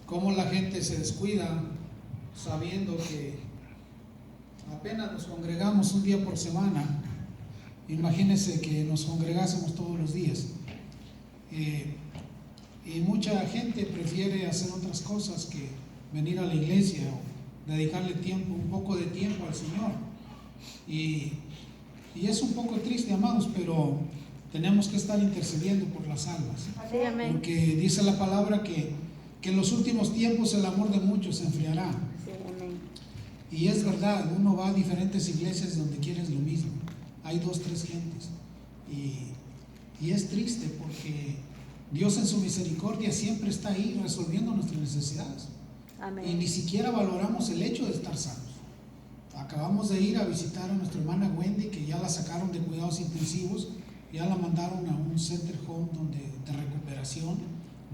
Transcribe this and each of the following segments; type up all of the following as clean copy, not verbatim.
Cómo la gente se descuida sabiendo que apenas nos congregamos un día por semana. Imagínense que nos congregásemos todos los días. Y mucha gente prefiere hacer otras cosas que venir a la iglesia o dedicarle tiempo, un poco de tiempo al Señor. Y es un poco triste, amados, pero tenemos que estar intercediendo por las almas. Amén. Porque dice la palabra que en los últimos tiempos el amor de muchos se enfriará. Sí, amén. Y es verdad, uno va a diferentes iglesias donde quieres lo mismo. Hay 2, 3 gentes. Y es triste porque Dios en su misericordia siempre está ahí resolviendo nuestras necesidades. Amén. Y ni siquiera valoramos el hecho de estar sanos. Acabamos de ir a visitar a nuestra hermana Wendy, que ya la sacaron de cuidados intensivos, ya la mandaron a un center home de recuperación.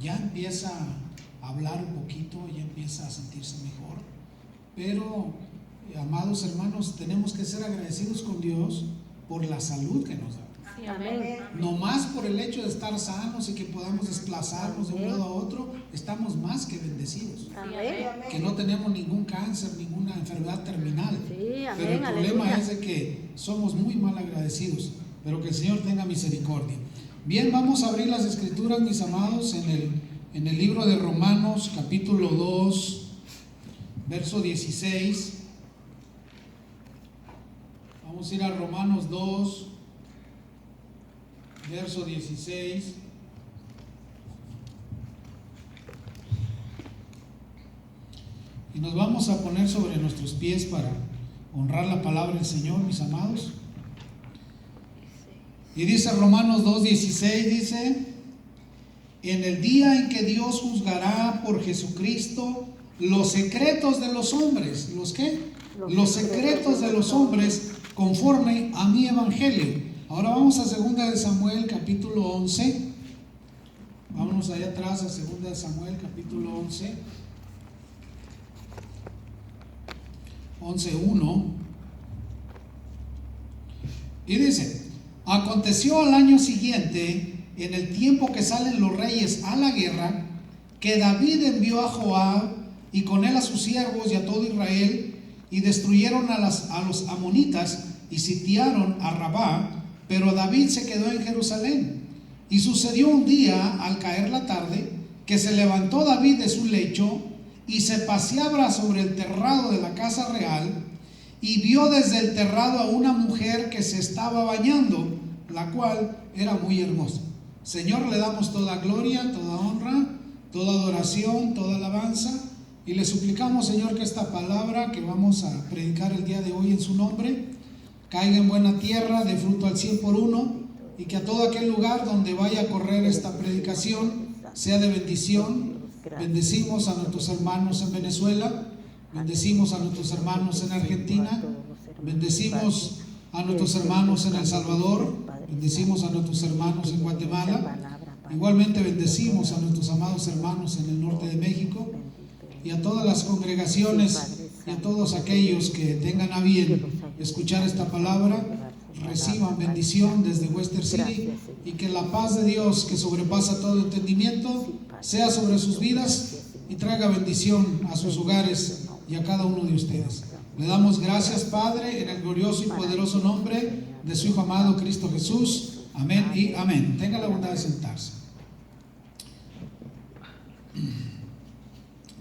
Ya empieza a hablar un poquito, ya empieza a sentirse mejor. Pero, amados hermanos, tenemos que ser agradecidos con Dios por la salud que nos da. Sí, amén. No más por el hecho de estar sanos y que podamos desplazarnos de un lado a otro, estamos más que bendecidos. Amén. Que no tenemos ningún cáncer, ninguna enfermedad terminal. Sí, amén. Pero el problema Aleluya. es de que somos muy mal agradecidos, pero que el Señor tenga misericordia. Bien, vamos a abrir las escrituras, mis amados, en el libro de Romanos, capítulo 2, verso 16. Vamos a ir a Romanos 2, verso 16. Y nos vamos a poner sobre nuestros pies para honrar la palabra del Señor, mis amados. Y dice Romanos 2:16, dice: en el día en que Dios juzgará por Jesucristo los secretos de los hombres. ¿Los qué? Los secretos de los hombres conforme a mi evangelio. Ahora vamos a 2 de Samuel capítulo 11. Vámonos allá atrás a 2 de Samuel capítulo 11. 11:1. Y dice: aconteció al año siguiente, en el tiempo que salen los reyes a la guerra, que David envió a Joab y con él a sus siervos y a todo Israel, y destruyeron a los amonitas y sitiaron a Rabá, pero David se quedó en Jerusalén. Y sucedió un día, al caer la tarde, que se levantó David de su lecho y se paseaba sobre el terrado de la casa real, y vio desde el terrado a una mujer que se estaba bañando, la cual era muy hermosa. Señor, le damos toda gloria, toda honra, toda adoración, toda alabanza, y le suplicamos, Señor, que esta palabra que vamos a predicar el día de hoy en su nombre caiga en buena tierra, de fruto al 100 por uno, y que a todo aquel lugar donde vaya a correr esta predicación sea de bendición. Bendecimos a nuestros hermanos en Venezuela, bendecimos a nuestros hermanos en Argentina, bendecimos a nuestros hermanos en El Salvador, bendecimos a nuestros hermanos en Guatemala, igualmente bendecimos a nuestros amados hermanos en el norte de México, y a todas las congregaciones y a todos aquellos que tengan a bien escuchar esta palabra, reciban bendición desde Wester City, y que la paz de Dios, que sobrepasa todo entendimiento, sea sobre sus vidas y traiga bendición a sus hogares y a cada uno de ustedes. Le damos gracias, Padre, en el glorioso y poderoso nombre de su Hijo amado Cristo Jesús. Amén y amén. Tenga la bondad de sentarse.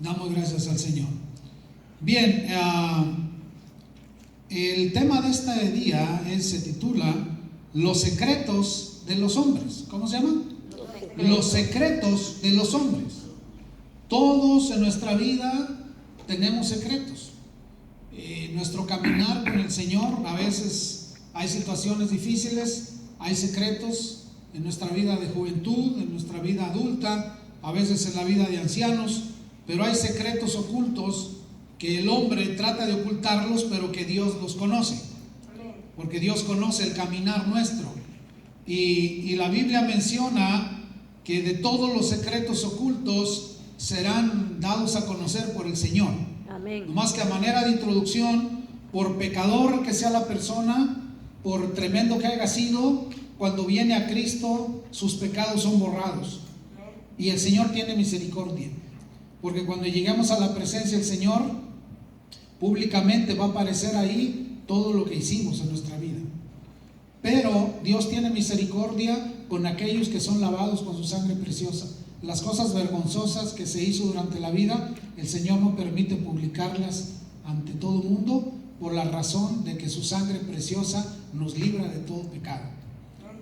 Damos gracias al Señor. Bien, el tema de este día se titula Los secretos de los hombres. ¿Cómo se llama? Los secretos de los hombres. Todos en nuestra vida tenemos secretos. Nuestro caminar con el Señor, a veces hay situaciones difíciles, hay secretos en nuestra vida de juventud, en nuestra vida adulta, a veces en la vida de ancianos, pero hay secretos ocultos que el hombre trata de ocultarlos, pero que Dios los conoce, porque Dios conoce el caminar nuestro. Y la Biblia menciona que de todos los secretos ocultos serán dados a conocer por el Señor. Amén. No más que a manera de introducción, por pecador que sea la persona, por tremendo que haya sido, cuando viene a Cristo, sus pecados son borrados. Y el Señor tiene misericordia, porque cuando lleguemos a la presencia del Señor, públicamente va a aparecer ahí todo lo que hicimos en nuestra vida. Pero Dios tiene misericordia con aquellos que son lavados con su sangre preciosa. Las cosas vergonzosas que se hizo durante la vida, el Señor no permite publicarlas ante todo el mundo, por la razón de que su sangre preciosa nos libra de todo pecado.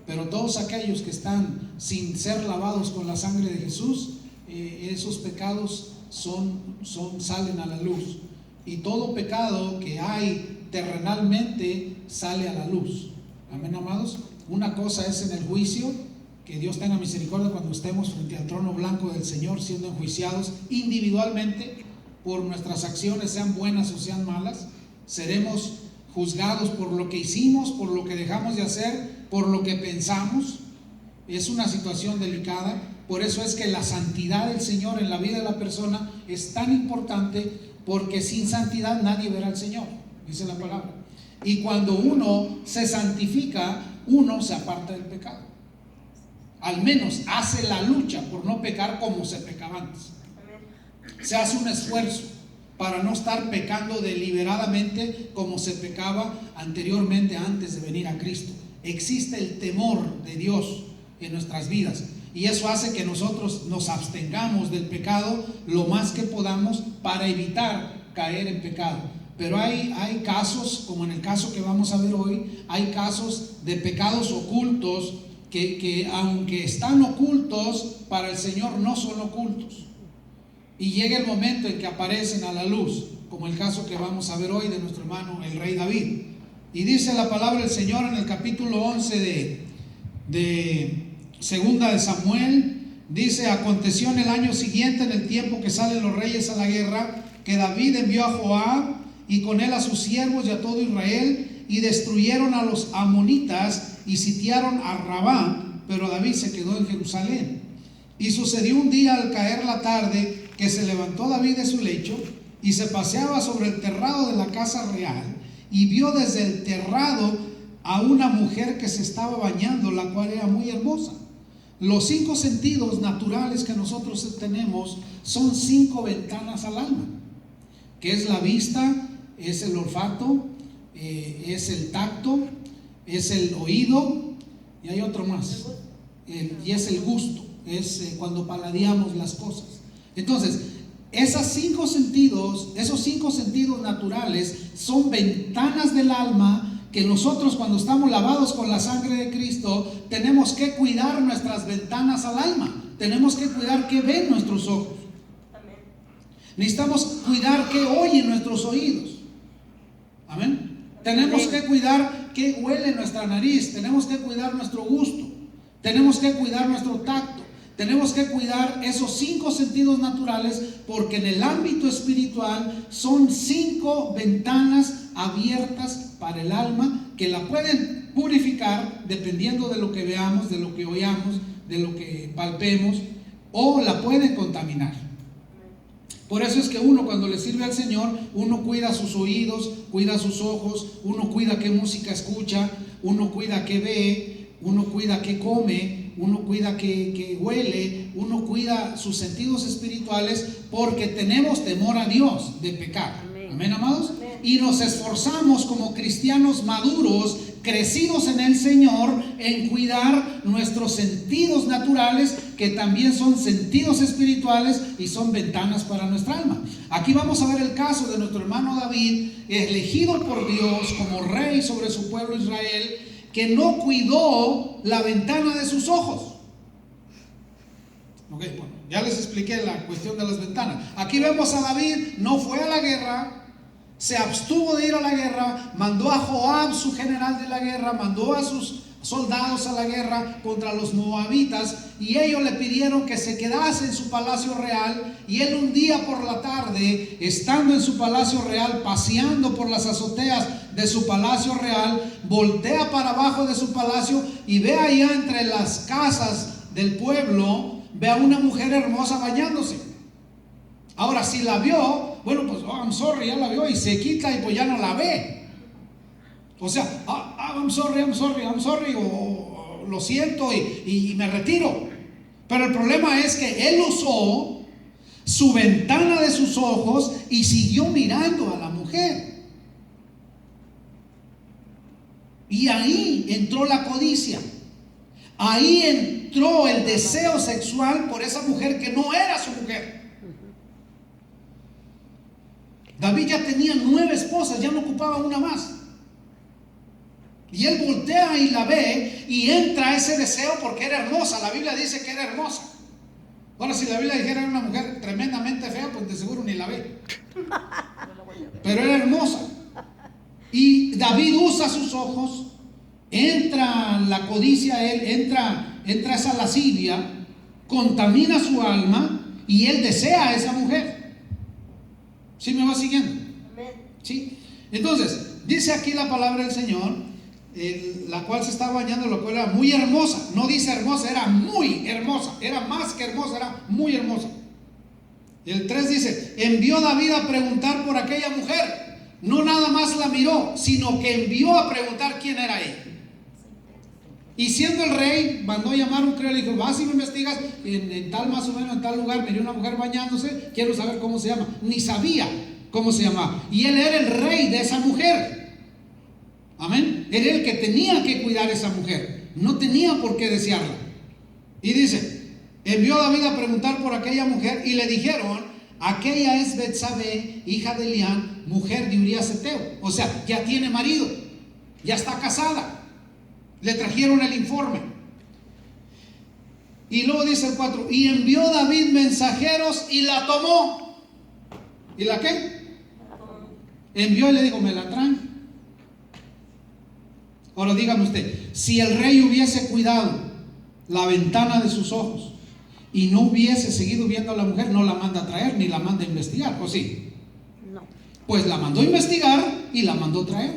Pero todos aquellos que están sin ser lavados con la sangre de Jesús, esos pecados salen a la luz. Y todo pecado que hay terrenalmente sale a la luz. Amén, amados. Una cosa es en el juicio, que Dios tenga misericordia cuando estemos frente al trono blanco del Señor, siendo enjuiciados individualmente por nuestras acciones, sean buenas o sean malas. Seremos juzgados por lo que hicimos, por lo que dejamos de hacer, por lo que pensamos. Es una situación delicada. Por eso es que la santidad del Señor en la vida de la persona es tan importante, porque sin santidad nadie verá al Señor, dice la palabra. Y cuando uno se santifica, uno se aparta del pecado. Al menos hace la lucha por no pecar como se pecaba antes. Se hace un esfuerzo para no estar pecando deliberadamente como se pecaba anteriormente, antes de venir a Cristo. Existe el temor de Dios en nuestras vidas, y eso hace que nosotros nos abstengamos del pecado lo más que podamos para evitar caer en pecado. Pero hay casos, como en el caso que vamos a ver hoy, hay casos de pecados ocultos que aunque están ocultos, para el Señor no son ocultos. Y llega el momento en que aparecen a la luz, como el caso que vamos a ver hoy de nuestro hermano el rey David. Y dice la palabra del Señor en el capítulo 11 de Segunda de Samuel, dice: aconteció en el año siguiente, en el tiempo que salen los reyes a la guerra, que David envió a Joab y con él a sus siervos y a todo Israel, y destruyeron a los amonitas y sitiaron a Rabá, pero David se quedó en Jerusalén. Y sucedió un día, al caer la tarde, que se levantó David de su lecho y se paseaba sobre el terrado de la casa real, y vio desde el terrado a una mujer que se estaba bañando, la cual era muy hermosa. Los 5 sentidos naturales que nosotros tenemos son 5 ventanas al alma, que es la vista, es el olfato, es el tacto, es el oído, y hay otro más, y es el gusto, es cuando paladeamos las cosas. Entonces, esos 5 sentidos naturales son ventanas del alma, que nosotros, cuando estamos lavados con la sangre de Cristo, tenemos que cuidar nuestras ventanas al alma. Tenemos que cuidar qué ven nuestros ojos. Necesitamos cuidar qué oyen nuestros oídos. Amén. Tenemos que cuidar qué huele nuestra nariz. Tenemos que cuidar nuestro gusto. Tenemos que cuidar nuestro tacto. Tenemos que cuidar esos 5 sentidos naturales, porque en el ámbito espiritual son 5 ventanas abiertas para el alma, que la pueden purificar dependiendo de lo que veamos, de lo que oigamos, de lo que palpemos, o la pueden contaminar. Por eso es que uno, cuando le sirve al Señor, uno cuida sus oídos, cuida sus ojos, uno cuida qué música escucha, uno cuida qué ve, uno cuida qué come, uno cuida qué huele, uno cuida sus sentidos espirituales, porque tenemos temor a Dios de pecar. Amén, amados. Amén. Y nos esforzamos como cristianos maduros, crecidos en el Señor, en cuidar nuestros sentidos naturales, que también son sentidos espirituales y son ventanas para nuestra alma. Aquí vamos a ver el caso de nuestro hermano David, elegido por Dios como rey sobre su pueblo Israel, que no cuidó la ventana de sus ojos. Okay, bueno, ya les expliqué la cuestión de las ventanas. Aquí vemos a David, no fue a la guerra, se abstuvo de ir a la guerra, mandó a Joab, su general de la guerra, mandó a sus soldados a la guerra contra los moabitas, y ellos le pidieron que se quedase en su palacio real. Y él, un día por la tarde, estando en su palacio real, paseando por las azoteas de su palacio real, voltea para abajo de su palacio y ve allá entre las casas del pueblo, ve a una mujer hermosa bañándose. Ahora, si la vio, bueno, pues I'm sorry, ya la vio, y se quita y pues ya no la ve. O sea, I'm sorry, o lo siento y me retiro. Pero el problema es que él usó su ventana de sus ojos y siguió mirando a la mujer. Y ahí entró la codicia. Ahí entró el deseo sexual por esa mujer que no era su mujer. David ya tenía 9 esposas, ya no ocupaba una más. Y él voltea y la ve y entra ese deseo porque era hermosa. La Biblia dice que era hermosa. Ahora, si la Biblia dijera era una mujer tremendamente fea, pues de seguro ni la ve. Pero era hermosa. Y David usa sus ojos, entra la codicia a él, entra esa lascivia, contamina su alma y él desea a esa mujer. ¿Sí me va siguiendo? ¿Sí? Entonces, dice aquí la palabra del Señor, la cual se estaba bañando, la cual era muy hermosa. No dice hermosa, era muy hermosa. Era más que hermosa, era muy hermosa. Y el 3 dice, envió David a preguntar por aquella mujer. No nada más la miró, sino que envió a preguntar quién era ella. Y siendo el rey, mandó a llamar a un criado y dijo, vas y me investigas en tal más o menos, en tal lugar, miré una mujer bañándose, quiero saber cómo se llama. Ni sabía cómo se llamaba. Y él era el rey de esa mujer. Amén. Era el que tenía que cuidar a esa mujer. No tenía por qué desearla. Y dice, envió a David a preguntar por aquella mujer y le dijeron, aquella es Betsabé, hija de Elián, mujer de Urías Eteo. O sea, ya tiene marido, ya está casada. Le trajeron el informe. Y luego dice el 4, y envió David mensajeros y la tomó. ¿Y la qué? Envió y le dijo, me la traen. Ahora dígame usted, si el rey hubiese cuidado la ventana de sus ojos y no hubiese seguido viendo a la mujer, no la manda a traer ni la manda a investigar, ¿o sí? No. Pues la mandó a investigar y la mandó a traer.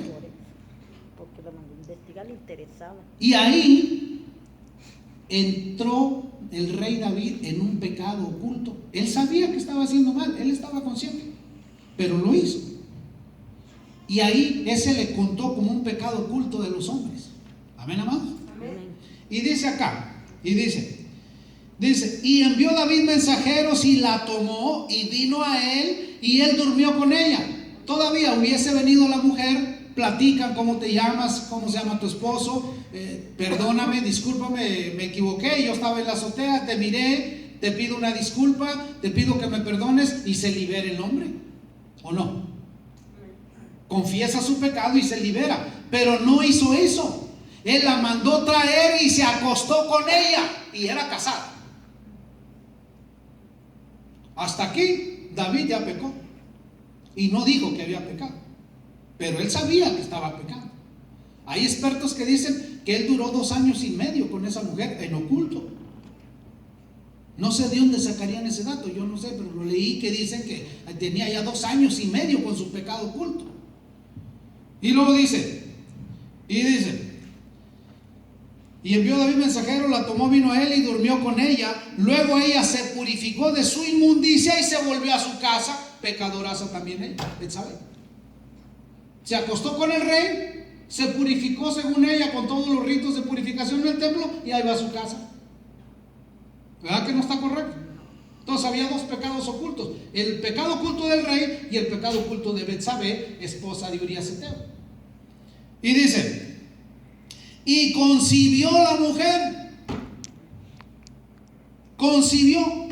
Porque la mandó a investigar, le interesaba. Y ahí entró el rey David en un pecado oculto. Él sabía que estaba haciendo mal, él estaba consciente, pero lo hizo. Y ahí ese le contó como un pecado oculto de los hombres. Amén, amados. Amén. Y dice acá, y dice, y envió David mensajeros y la tomó y vino a él y él durmió con ella. Todavía hubiese venido la mujer, platican cómo te llamas, cómo se llama tu esposo, perdóname, discúlpame, me equivoqué, yo estaba en la azotea, te miré, te pido una disculpa, te pido que me perdones y se libere el hombre, ¿o no? Confiesa su pecado y se libera, pero no hizo eso. Él la mandó traer y se acostó con ella y era casada. Hasta aquí David ya pecó y no dijo que había pecado, pero él sabía que estaba pecando. Hay expertos que dicen que él duró 2 años y medio con esa mujer en oculto. No sé de dónde sacarían ese dato, yo no sé, pero lo leí que dicen que tenía ya 2 años y medio con su pecado oculto. Y luego dice, y envió David mensajero, la tomó, vino a él y durmió con ella. Luego ella se purificó de su inmundicia y se volvió a su casa. Pecadoraza también ella, ¿sabe? Se acostó con el rey, se purificó según ella con todos los ritos de purificación en el templo y ahí va a su casa. ¿Verdad que no está correcto? Entonces había 2 pecados ocultos: el pecado oculto del rey y el pecado oculto de Betsabé, esposa de Urías Eteo. Y dice, y concibió la mujer. Concibió.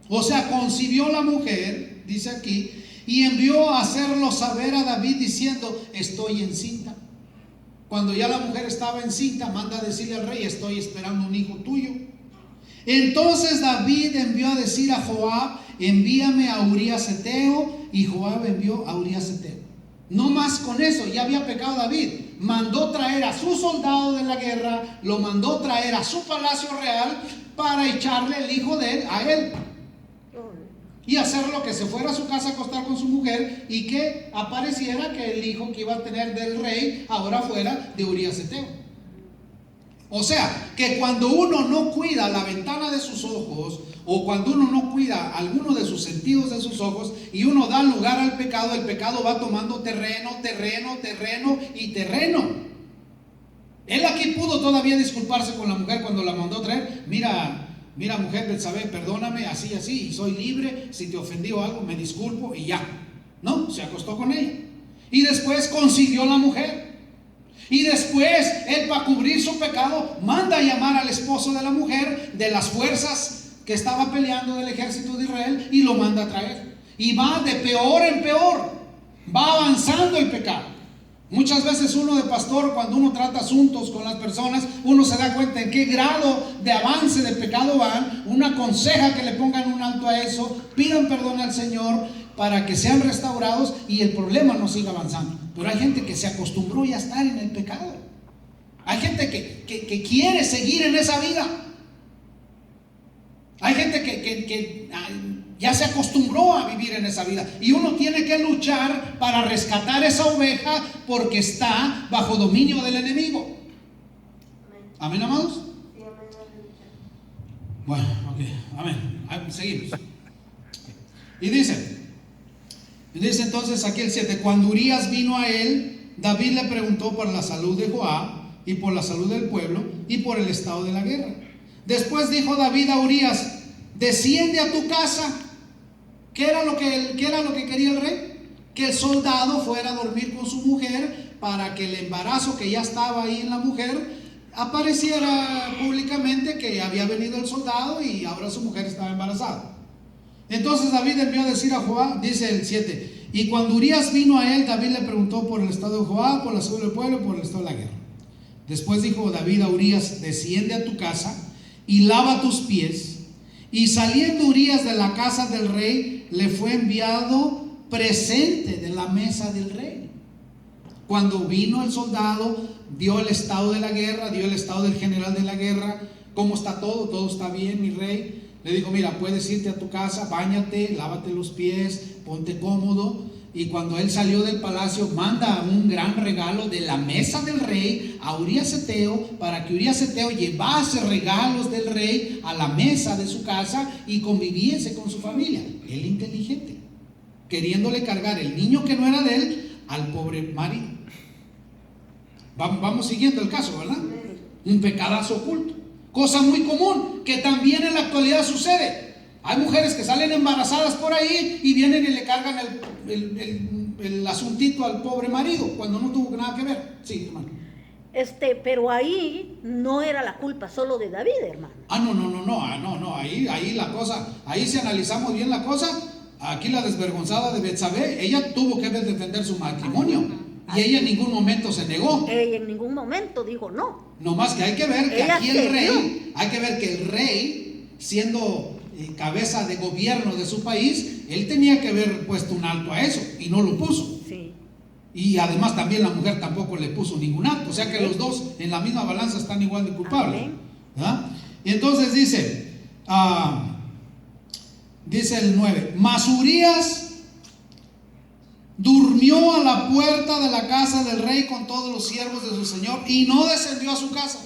O sea, concibió la mujer, dice aquí, y envió a hacerlo saber a David diciendo, estoy encinta. Cuando ya la mujer estaba encinta, manda a decirle al rey, estoy esperando un hijo tuyo. Entonces David envió a decir a Joab, envíame a Urías Eteo, y Joab envió a Urías Eteo. No más con eso, ya había pecado David. Mandó traer a su soldado de la guerra, lo mandó traer a su palacio real para echarle el hijo de él a él. Y hacerlo que se fuera a su casa a acostar con su mujer y que apareciera que el hijo que iba a tener del rey ahora fuera de Urías Eteo. O sea, que cuando uno no cuida la ventana de sus ojos, o cuando uno no cuida alguno de sus sentidos de sus ojos, y uno da lugar al pecado, el pecado va tomando terreno y terreno. Él aquí pudo todavía disculparse con la mujer cuando la mandó a traer. Mira mujer Betsabé, perdóname, así, y soy libre. Si te ofendí o algo, me disculpo y ya. No, se acostó con ella. Y después consiguió la mujer. Y después él, para cubrir su pecado, manda a llamar al esposo de la mujer de las fuerzas que estaba peleando del ejército de Israel y lo manda a traer. Y va de peor en peor. Va avanzando el pecado. Muchas veces uno de pastor, cuando uno trata asuntos con las personas, uno se da cuenta en qué grado de avance de pecado van. Uno aconseja que le pongan un alto a eso, pidan perdón al Señor para que sean restaurados y el problema no siga avanzando. Pero hay gente que se acostumbró ya a estar en el pecado. Hay gente que quiere seguir en esa vida. Hay gente que ya se acostumbró a vivir en esa vida. Y uno tiene que luchar para rescatar esa oveja porque está bajo dominio del enemigo. ¿Amén, amados? Sí, amén. Bueno, ok, amén. Seguimos. Y dice entonces aquí el 7: cuando Urías vino a él, David le preguntó por la salud de Joab y por la salud del pueblo y por el estado de la guerra. Después dijo David a Urías: desciende a tu casa. ¿Qué era lo que quería el rey? Que el soldado fuera a dormir con su mujer para que el embarazo que ya estaba ahí en la mujer apareciera públicamente, que había venido el soldado y ahora su mujer estaba embarazada. Entonces David envió a decir a Joab, dice el 7, y cuando Urías vino a él, David le preguntó por el estado de Joab, por la salud del pueblo y por el estado de la guerra. Después dijo David a Urías: desciende a tu casa y lava tus pies. Y saliendo Urías de la casa del rey, le fue enviado presente de la mesa del rey. Cuando vino el soldado, dio el estado de la guerra, dio el estado del general de la guerra. ¿Cómo está todo? Todo está bien, mi rey. Le dijo: mira, puedes irte a tu casa, báñate, lávate los pies, ponte cómodo. Y cuando él salió del palacio, manda un gran regalo de la mesa del rey a Urías Eteo, para que Urías Eteo llevase regalos del rey a la mesa de su casa y conviviese con su familia. Él inteligente, queriéndole cargar el niño que no era de él al pobre marido. Vamos siguiendo el caso, ¿verdad? Un pecadazo oculto, cosa muy común que también en la actualidad sucede. Hay mujeres que salen embarazadas por ahí y vienen y le cargan el asuntito al pobre marido cuando no tuvo nada que ver. Sí, hermano. Pero ahí no era la culpa solo de David, hermano. No. Ahí la cosa, ahí si analizamos bien la cosa, aquí la desvergonzada de Betsabé, ella tuvo que defender su matrimonio. Y ella en ningún momento se negó. Ella en ningún momento dijo no. No más que hay que ver que Ella aquí el rey, siendo cabeza de gobierno de su país, él tenía que haber puesto un alto a eso y no lo puso. Sí. Y además también la mujer tampoco le puso ningún alto. O sea que los dos en la misma balanza están igual de culpables. ¿Verdad? Y entonces dice el 9: mas Urías durmió a la puerta de la casa del rey con todos los siervos de su señor y no descendió a su casa.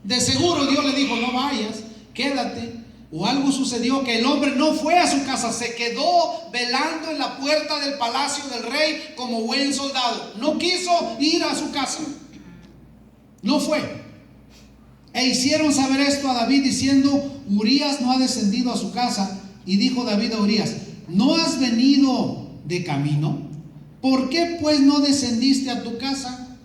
De seguro Dios le dijo: no vayas, quédate. O algo sucedió que el hombre no fue a su casa, se quedó velando en la puerta del palacio del rey como buen soldado. No quiso ir a su casa. No fue. E hicieron saber esto a David diciendo: Urías no ha descendido a su casa. Y dijo David a Urías: ¿no has venido de camino? ¿Por qué pues no descendiste a tu casa?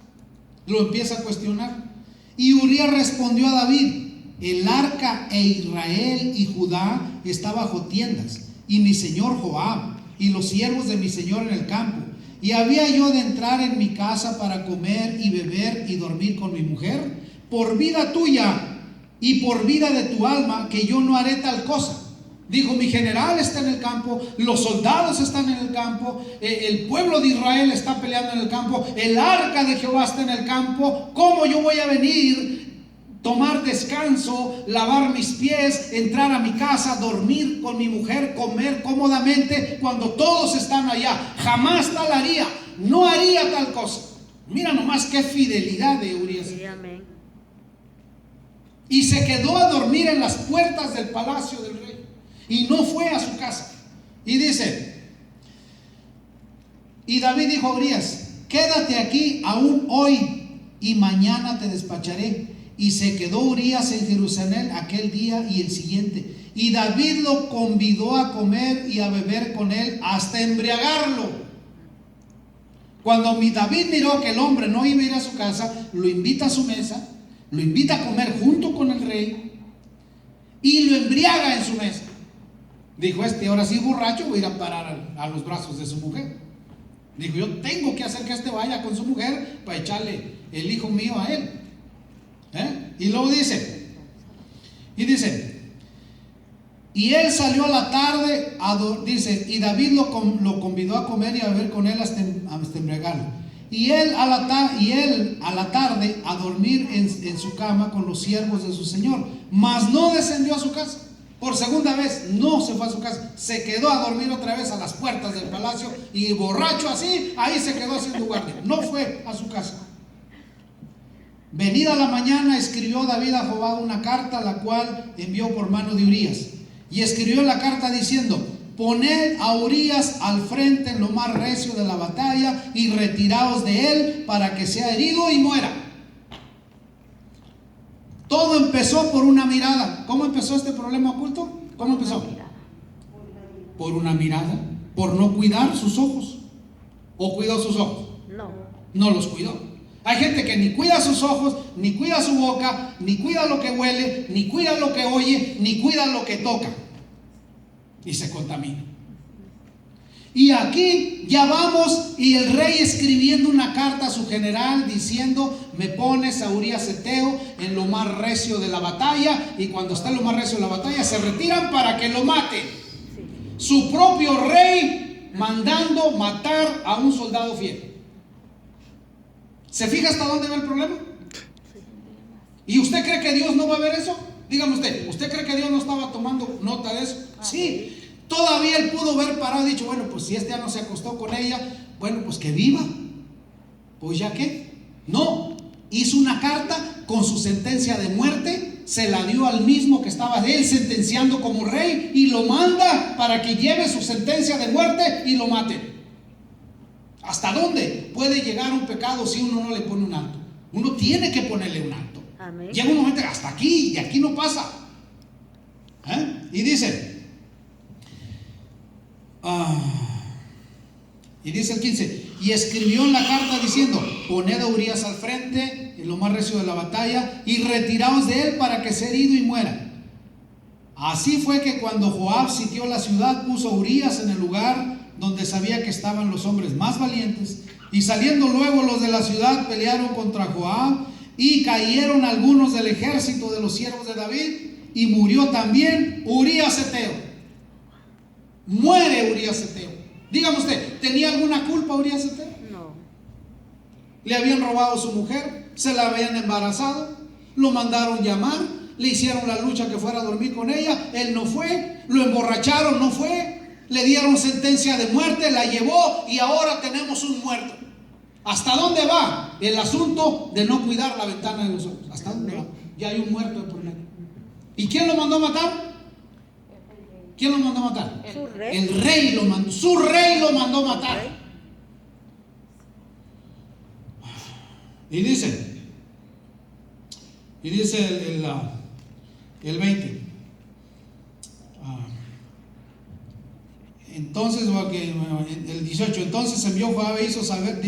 Lo empieza a cuestionar. Y Urías respondió a David: el arca e Israel y Judá está bajo tiendas, y mi señor Joab y los siervos de mi señor en el campo. Y había yo de entrar en mi casa para comer y beber y dormir con mi mujer. Por vida tuya y por vida de tu alma, que yo no haré tal cosa. Dijo: mi general está en el campo, los soldados están en el campo, el pueblo de Israel está peleando en el campo, el arca de Jehová está en el campo. ¿Cómo yo voy a venir, tomar descanso, lavar mis pies, entrar a mi casa, dormir con mi mujer, comer cómodamente cuando todos están allá? Jamás tal haría, no haría tal cosa. Mira nomás qué fidelidad de Urías. Sí, amén. Y se quedó a dormir en las puertas del palacio del rey y no fue a su casa. Y dice: y David dijo a Urías: quédate aquí aún hoy, y mañana te despacharé. Y se quedó Urías en Jerusalén aquel día y el siguiente. Y David lo convidó a comer y a beber con él hasta embriagarlo. Cuando David miró que el hombre no iba a ir a su casa, lo invita a su mesa, lo invita a comer junto con el rey y lo embriaga en su mesa. Dijo: ahora sí borracho, voy a ir a parar a los brazos de su mujer. Dijo: yo tengo que hacer que vaya con su mujer para echarle el hijo mío a él. Y luego dice, y él salió a la tarde, y David lo convidó a comer y a beber con él hasta embriagarlo. Y él a la tarde a dormir en su cama con los siervos de su señor, mas no descendió a su casa. Por segunda vez no se fue a su casa, se quedó a dormir otra vez a las puertas del palacio, y borracho así, ahí se quedó haciendo guardia, no fue a su casa. Venida la mañana, escribió David a Joab una carta, la cual envió por mano de Urías. Y escribió en la carta diciendo: poned a Urías al frente en lo más recio de la batalla y retiraos de él para que sea herido y muera. Todo empezó por una mirada. ¿Cómo empezó este problema oculto? ¿Cómo empezó? Por una mirada, por no cuidar sus ojos. ¿O cuidó sus ojos? No los cuidó. Hay gente que ni cuida sus ojos, ni cuida su boca, ni cuida lo que huele, ni cuida lo que oye, ni cuida lo que toca, y se contamina. Y aquí ya vamos, y el rey escribiendo una carta a su general diciendo: me pones a Urías Heteo en lo más recio de la batalla, y cuando está en lo más recio de la batalla se retiran para que lo mate. Su propio rey mandando matar a un soldado fiel. ¿Se fija hasta dónde va el problema? ¿Y usted cree que Dios no va a ver eso? Dígame ¿usted cree que Dios no estaba tomando nota de eso? Sí, todavía él pudo haber parado y dicho: bueno, pues si ya no se acostó con ella, bueno, pues que viva. Pues ya qué. No, hizo una carta con su sentencia de muerte, se la dio al mismo que estaba él sentenciando como rey, y lo manda para que lleve su sentencia de muerte y lo mate. ¿Hasta dónde puede llegar un pecado si uno no le pone un alto? Uno tiene que ponerle un alto. Amén. Llega un momento hasta aquí, y aquí no pasa. Y dice el 15: y escribió en la carta diciendo: poned a Urías al frente en lo más recio de la batalla y retiraos de él para que sea herido y muera. Así fue que cuando Joab sitió la ciudad, puso a Urías en el lugar donde sabía que estaban los hombres más valientes, y saliendo luego los de la ciudad pelearon contra Joab, y cayeron algunos del ejército de los siervos de David, y murió también Urías Heteo. Muere Urías Heteo. Dígame usted, ¿tenía alguna culpa Urías Heteo? No. Le habían robado su mujer, se la habían embarazado, lo mandaron llamar, le hicieron la lucha que fuera a dormir con ella, él no fue, lo emborracharon, no fue, le dieron sentencia de muerte, la llevó, y ahora tenemos un muerto. ¿Hasta dónde va el asunto de no cuidar la ventana de los ojos? ¿Hasta dónde va? Ya hay un muerto de por medio. ¿Y quién lo mandó a matar? ¿Quién lo mandó a matar? Su rey. El rey lo mandó, su rey lo mandó a matar. Y dice el 20. Entonces, el 18, entonces envió Joab e hizo saber,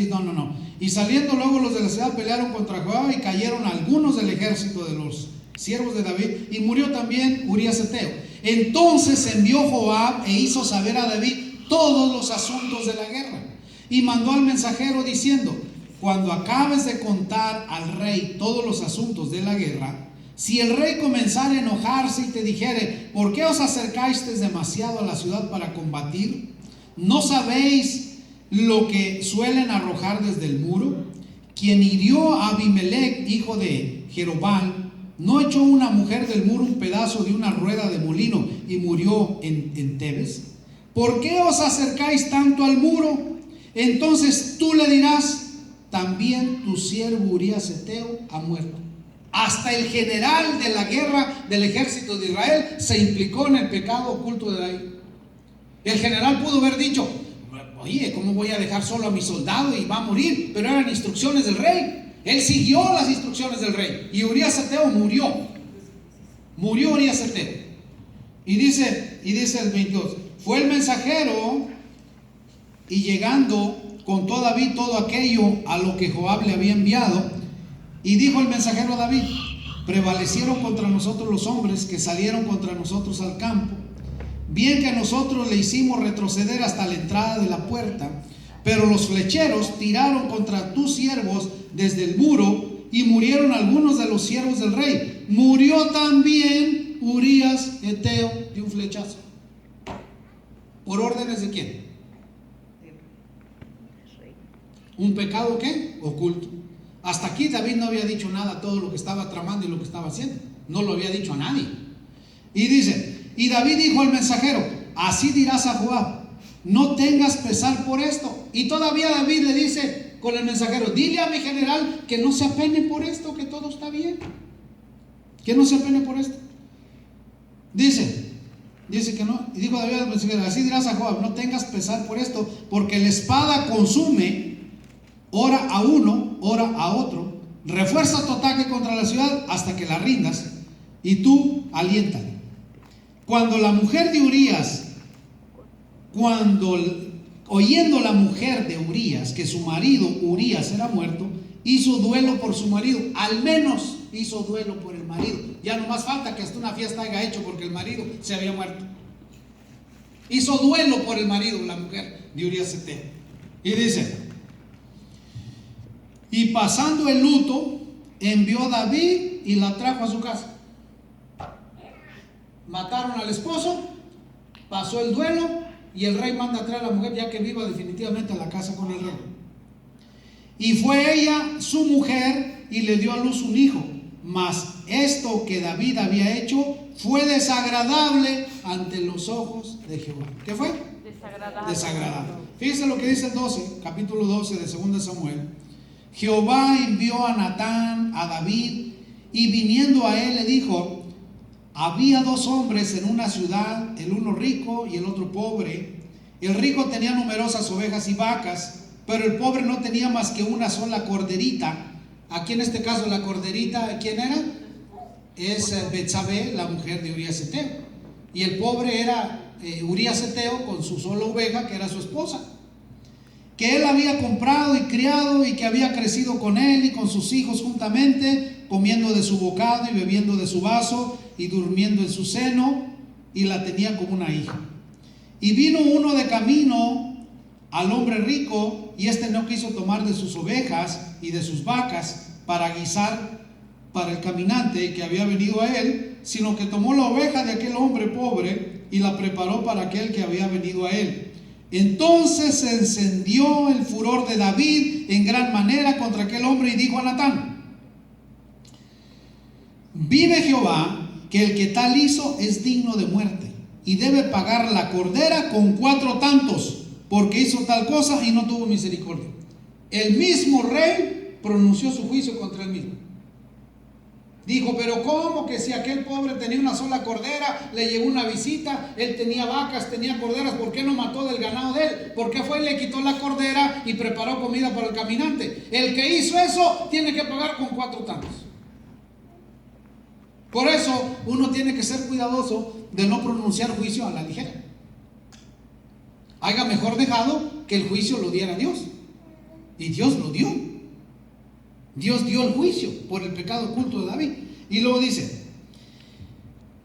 y saliendo luego los de la ciudad pelearon contra Joab, y cayeron algunos del ejército de los siervos de David, y murió también Urías Heteo. Entonces envió Joab e hizo saber a David todos los asuntos de la guerra, y mandó al mensajero diciendo: cuando acabes de contar al rey todos los asuntos de la guerra, si el rey comenzara a enojarse y te dijere: ¿por qué os acercasteis demasiado a la ciudad para combatir? ¿No sabéis lo que suelen arrojar desde el muro? Quien hirió a Abimelech, hijo de Jerobal, ¿no echó una mujer del muro un pedazo de una rueda de molino y murió en Tebes? ¿Por qué os acercáis tanto al muro? Entonces tú le dirás: también tu siervo Urías Heteo ha muerto. Hasta el general de la guerra del ejército de Israel se implicó en el pecado oculto de David. El general pudo haber dicho: oye, ¿cómo voy a dejar solo a mi soldado y va a morir? Pero eran instrucciones del rey. Él siguió las instrucciones del rey. Y Urías Eteo murió. Murió Urías Eteo. Y dice el 22, fue el mensajero y llegando contó David todo aquello a lo que Joab le había enviado. Y dijo el mensajero a David: prevalecieron contra nosotros los hombres que salieron contra nosotros al campo. Bien que nosotros le hicimos retroceder hasta la entrada de la puerta, pero los flecheros tiraron contra tus siervos desde el muro y murieron algunos de los siervos del rey. Murió también Urías Eteo de un flechazo. ¿Por órdenes de quién? ¿Un pecado qué? Oculto. Hasta aquí David no había dicho nada, todo lo que estaba tramando y lo que estaba haciendo. No lo había dicho a nadie. Y dice, y David dijo al mensajero: así dirás a Joab, no tengas pesar por esto. Y todavía David le dice con el mensajero: dile a mi general que no se apene por esto, que todo está bien. Que no se apene por esto. Dice que no. Y dijo David al mensajero: así dirás a Joab, no tengas pesar por esto, porque la espada consume, ora a uno, ora a otro. Refuerza tu ataque contra la ciudad hasta que la rindas, y tú aliéntale. Cuando la mujer de Urías, oyendo la mujer de Urías que su marido Urías era muerto, hizo duelo por su marido. Al menos hizo duelo por el marido. Ya no más falta que hasta una fiesta haya hecho porque el marido se había muerto. Hizo duelo por el marido, la mujer de Urías Eteo. Y dice: y pasando el luto, envió a David y la trajo a su casa. Mataron al esposo, pasó el duelo, y el rey manda a traer a la mujer ya que viva definitivamente a la casa con el rey. Y fue ella su mujer y le dio a luz un hijo. Mas esto que David había hecho fue desagradable ante los ojos de Jehová. ¿Qué fue? Desagradable. Fíjense lo que dice el 12, capítulo 12 de 2 Samuel. Jehová envió a Natán a David, y viniendo a él le dijo: había dos hombres en una ciudad, el uno rico y el otro pobre. El rico tenía numerosas ovejas y vacas, pero el pobre no tenía más que una sola corderita. Aquí en este caso la corderita, ¿quién era? Es Betsabé, la mujer de Urías Eteo. Y el pobre era Urías Eteo con su sola oveja, que era su esposa, que él había comprado y criado, y que había crecido con él y con sus hijos juntamente, comiendo de su bocado y bebiendo de su vaso y durmiendo en su seno, y la tenía como una hija. Y vino uno de camino al hombre rico, y éste no quiso tomar de sus ovejas y de sus vacas para guisar para el caminante que había venido a él, sino que tomó la oveja de aquel hombre pobre y la preparó para aquel que había venido a él. Entonces se encendió el furor de David en gran manera contra aquel hombre, y dijo a Natán: vive Jehová, que el que tal hizo es digno de muerte, y debe pagar la cordera con 4 tantos, porque hizo tal cosa y no tuvo misericordia. El mismo rey pronunció su juicio contra él mismo. Dijo: pero ¿cómo que si aquel pobre tenía una sola cordera, le llegó una visita, él tenía vacas, tenía corderas, ¿por qué no mató del ganado de él? ¿Por qué fue y le quitó la cordera y preparó comida para el caminante? El que hizo eso tiene que pagar con 4 tantos. Por eso uno tiene que ser cuidadoso de no pronunciar juicio a la ligera. Haya mejor dejado que el juicio lo diera Dios. Y Dios lo dio. Dios dio el juicio por el pecado oculto de David. Y luego dice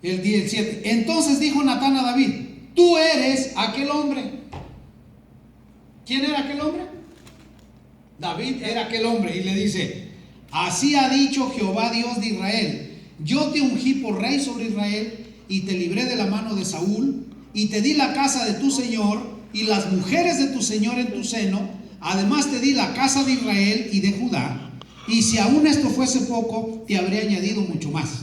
el 17: entonces dijo Natán a David: tú eres aquel hombre. ¿Quién era aquel hombre? David era aquel hombre. Y le dice: así ha dicho Jehová Dios de Israel: yo te ungí por rey sobre Israel, y te libré de la mano de Saúl, y te di la casa de tu señor y las mujeres de tu señor en tu seno. Además te di la casa de Israel y de Judá, y si aún esto fuese poco, te habría añadido mucho más.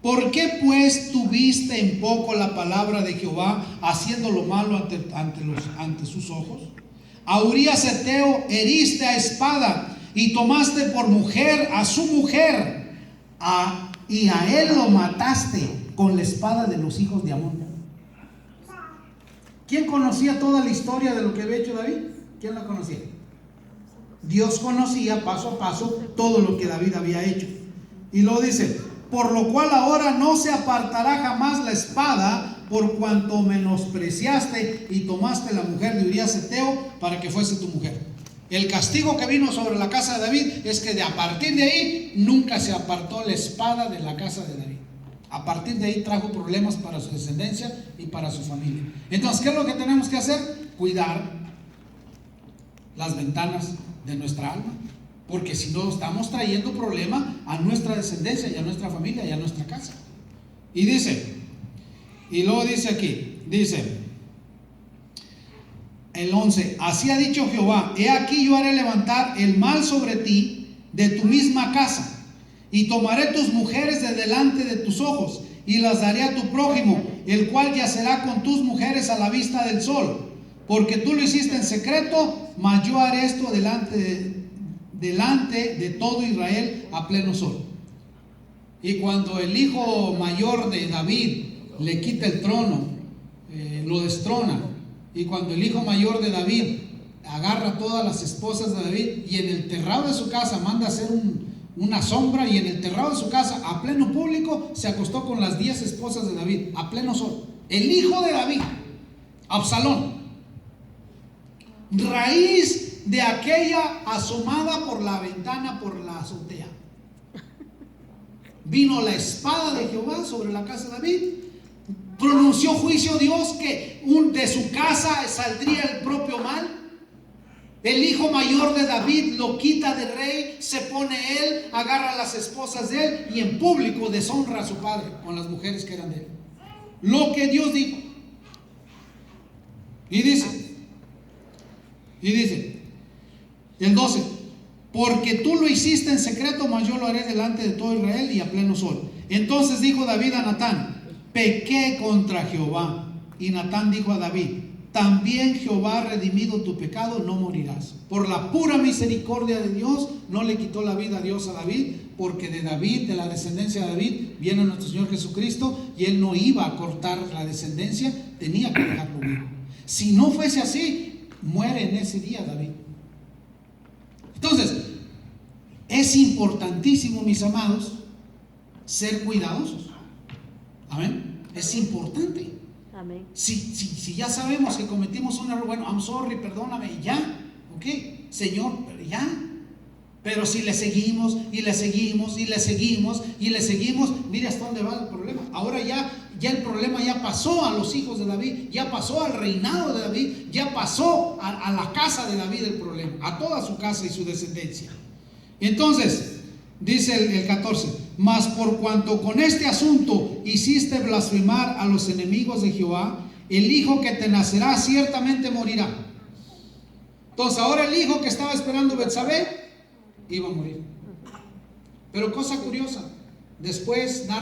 ¿Por qué pues tuviste en poco la palabra de Jehová, haciendo lo malo ante sus ojos? A Urías Eteo heriste a espada, y tomaste por mujer a su mujer, y a él lo mataste con la espada de los hijos de Amón. ¿Quién conocía toda la historia de lo que había hecho David? ¿Quién la conocía? Dios conocía paso a paso todo lo que David había hecho. Y lo dice: por lo cual ahora no se apartará jamás la espada, por cuanto menospreciaste y tomaste la mujer de Urías Heteo para que fuese tu mujer. El castigo que vino sobre la casa de David es que a partir de ahí nunca se apartó la espada de la casa de David. A partir de ahí trajo problemas para su descendencia y para su familia. Entonces, ¿qué es lo que tenemos que hacer? Cuidar las ventanas de nuestra alma, porque si no estamos trayendo problema a nuestra descendencia y a nuestra familia y a nuestra casa. Y dice, y luego dice aquí, dice el 11: así ha dicho Jehová, he aquí yo haré levantar el mal sobre ti de tu misma casa, y tomaré tus mujeres de delante de tus ojos, y las daré a tu prójimo, el cual yacerá con tus mujeres a la vista del sol, porque tú lo hiciste en secreto, mas yo haré esto delante de todo Israel a pleno sol. Y cuando el hijo mayor de David le quita el trono, lo destrona, y cuando el hijo mayor de David agarra todas las esposas de David y en el terrado de su casa manda hacer una sombra, y en el terrado de su casa a pleno público se acostó con las 10 esposas de David a pleno sol. El hijo de David, Absalón, raíz de aquella asomada por la ventana, por la azotea, vino la espada de Jehová sobre la casa de David. Pronunció juicio Dios que de su casa saldría el propio mal. El hijo mayor de David lo quita de rey, se pone él, agarra las esposas de él y en público deshonra a su padre con las mujeres que eran de él. Lo que Dios dijo. Y dice el 12: porque tú lo hiciste en secreto, mas yo lo haré delante de todo Israel y a pleno sol. Entonces dijo David a Natán: pequé contra Jehová. Y Natán dijo a David: también Jehová ha redimido tu pecado, no morirás. Por la pura misericordia de Dios no le quitó la vida a Dios a David, porque de David, de la descendencia de David, viene nuestro Señor Jesucristo, y él no iba a cortar la descendencia, tenía que dejarlo vivo. Si no fuese así, muere en ese día David. Entonces, es importantísimo, mis amados, ser cuidadosos. Amén. Es importante. Amén. Si ya sabemos que cometimos un error, bueno, I'm sorry, perdóname, y ya, ok, Señor, pero ya. Pero si le seguimos y le seguimos y le seguimos y le seguimos, mire hasta dónde va el problema. Ahora ya el problema ya pasó a los hijos de David, ya pasó al reinado de David, ya pasó a la casa de David el problema, a toda su casa y su descendencia. Entonces, dice el 14: mas por cuanto con este asunto hiciste blasfemar a los enemigos de Jehová, el hijo que te nacerá ciertamente morirá. Entonces ahora el hijo que estaba esperando Betsabé iba a morir. Pero cosa curiosa, después